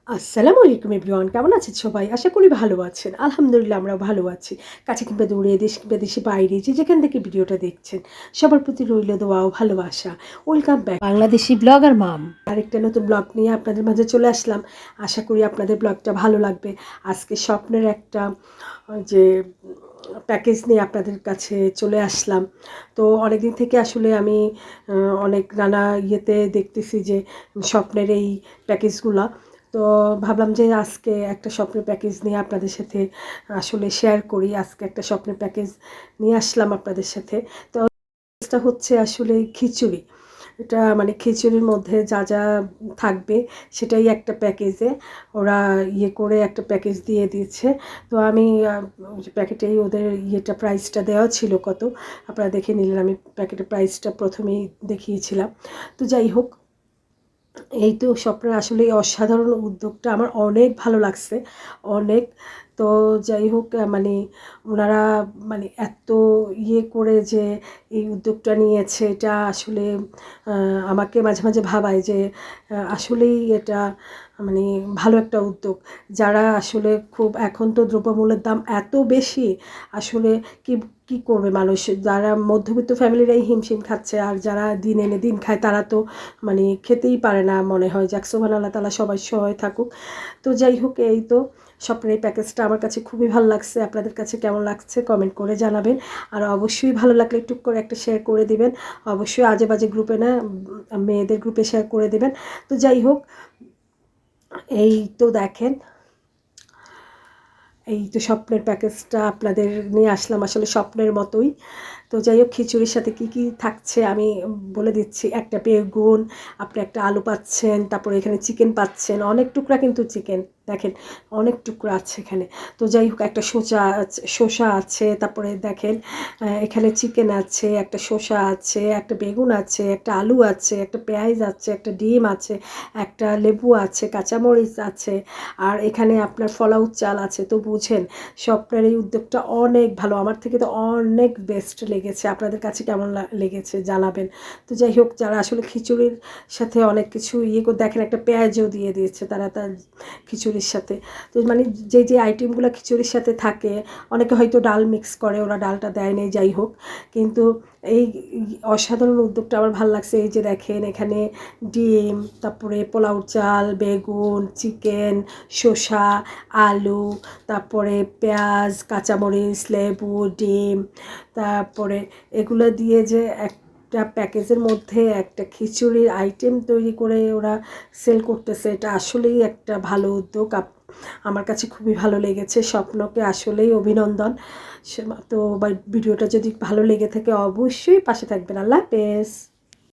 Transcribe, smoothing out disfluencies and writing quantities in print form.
আসসালামু আলাইকুম এভরিওয়ান, কেমন আছেন সবাই? আশা করি ভালো আছেন। আলহামদুলিল্লাহ আমরাও ভালো আছি। কাছে কিংবা দূরে, দেশ কিংবা দেশের বাইরে যে যেখান থেকে ভিডিওটা দেখছেন, সবার প্রতি রইল দোয়া ও ভালোবাসা। ওয়েলকাম ব্যাক বাংলাদেশি ব্লগার মাম। আরেকটা নতুন ব্লগ নিয়ে আপনাদের মাঝে চলে আসলাম। আশা করি আপনাদের ব্লগটা ভালো লাগবে। আজকে স্বপ্নের একটা যে প্যাকেজ নিয়ে আপনাদের কাছে চলে আসলাম। তো অনেকদিন থেকে আসলে আমি অনেক নানা ইয়েতে দেখতেছি যে স্বপ্নের এই প্যাকেজগুলা। তো ভাবলাম যে আজকে একটা স্বপ্নের প্যাকেজ নিয়ে আপনাদের সাথে আসলে শেয়ার করি। আজকে একটা স্বপ্নের প্যাকেজ নিয়ে আসলাম আপনাদের সাথে। তো এটা হচ্ছে আসলে খিচুড়ি। এটা মানে খিচুড়ির মধ্যে যা যা থাকবে সেটাই একটা প্যাকেজে ওরা ইয়ে করে একটা প্যাকেজ দিয়ে দিয়েছে। তো আমি প্যাকেটেই ওদের ইয়েটা প্রাইসটা দেওয়া ছিল কত, আপনারা দেখে নিলেন। আমি প্যাকেটের প্রাইসটা প্রথমেই দেখিয়েছিলাম। তো যাই হোক, এই তো স্বপ্নের আসলে এই অসাধারণ উদ্যোগটা আমার অনেক ভালো লাগছে, অনেক। তো যাই হোক, মানে ওনারা মানে এত ইয়ে করে যে এই উদ্যোগটা নিয়েছে, এটা আসলে আমাকে মাঝে মাঝে ভাবায় যে আসলেই এটা মানে ভালো একটা উদ্যোগ। যারা আসলে খুব, এখন তো দ্রব্যমূল্যের দাম এত বেশি, আসলে কি কি করবে মানুষ? যারা মধ্যবিত্ত ফ্যামিলিরাই হিমশিম খাচ্ছে, আর যারা দিন এনে দিন খায় তারা তো মানে খেতেই পারে না। মনে হয় যাক, সুবহান আল্লাহ তাআলা সবাই সহায় থাকুক। তো যাই হোক, এই তো স্বপ্নের এই প্যাকেজটা আমার কাছে খুবই ভালো লাগছে। আপনাদের কাছে কেমন লাগছে কমেন্ট করে জানাবেন। আর অবশ্যই ভালো লাগলে একটু করে একটা শেয়ার করে দিবেন। অবশ্যই আজে বাজে গ্রুপে না, মেয়েদের গ্রুপে শেয়ার করে দেবেন। তো যাই হোক, এই তো দেখেন, এই তো স্বপ্নের প্যাকেজটা আপনাদের নিয়ে আসলাম আসলে স্বপ্নের মতোই। তো যাই হোক, খিচুড়ির সাথে কি কি থাকছে আমি বলে দিচ্ছি। একটা বেগুন, আপনি একটা আলু পাচ্ছেন, তারপরে এখানে চিকেন পাচ্ছেন, অনেক টুকরা কিন্তু চিকেন, দেখেন অনেক টুকরা আছে এখানে। তো যাই হোক, একটা শসা আছে, তারপরে দেখেন এখানে চিকেন আছে, একটা শসা আছে, একটা বেগুন আছে, একটা আলু আছে, একটা পেঁয়াজ আছে, একটা ডিম আছে, একটা লেবু আছে, কাঁচামরিচ আছে, আর এখানে আপনার ফলাউচ চাল আছে। তো বুঝেন, স্বপ্নের এই উদ্যোগটা অনেক ভালো, আমার থেকে তো অনেক বেস্ট লেগেছে। আপনাদের কাছে কেমন লেগেছে জানাবেন। তো যাই হোক, যারা আসলে খিচুড়ির সাথে অনেক কিছু ইয়ে করে, দেখেন একটা পেঁয়াজও দিয়ে দিয়েছে তারা তার খিচুড়ির সাথে। তো মানে যে যে আইটেমগুলো খিচুড়ির সাথে থাকে, অনেকে হয়তো ডাল মিক্স করে, ওরা ডালটা দেয় নাই, যাই হোক। কিন্তু এই অসাধারণ উদ্যোগটা আমার ভালো লাগছে। এই যে দেখেন এখানে ডিম, তারপরে পোলাও চাল, বেগুন, চিকেন, শসা, আলু, তারপরে পেঁয়াজ, কাঁচামরিচ, লেবু, ডিম, তারপরে এগুলো দিয়ে যে একটা প্যাকেজের মধ্যে একটা খিচুড়ির আইটেম তৈরি করে ওরা সেল করতেছে, এটা আসলেই একটা ভালো উদ্যোগ। আমার কাছে খুবই ভালো লেগেছে। স্বপ্নকে আসলেই অভিনন্দন। তো ভিডিওটা যদি ভালো লেগে থাকে অবশ্যই পাশে থাকবেন। আল্লাহ হাফেজ।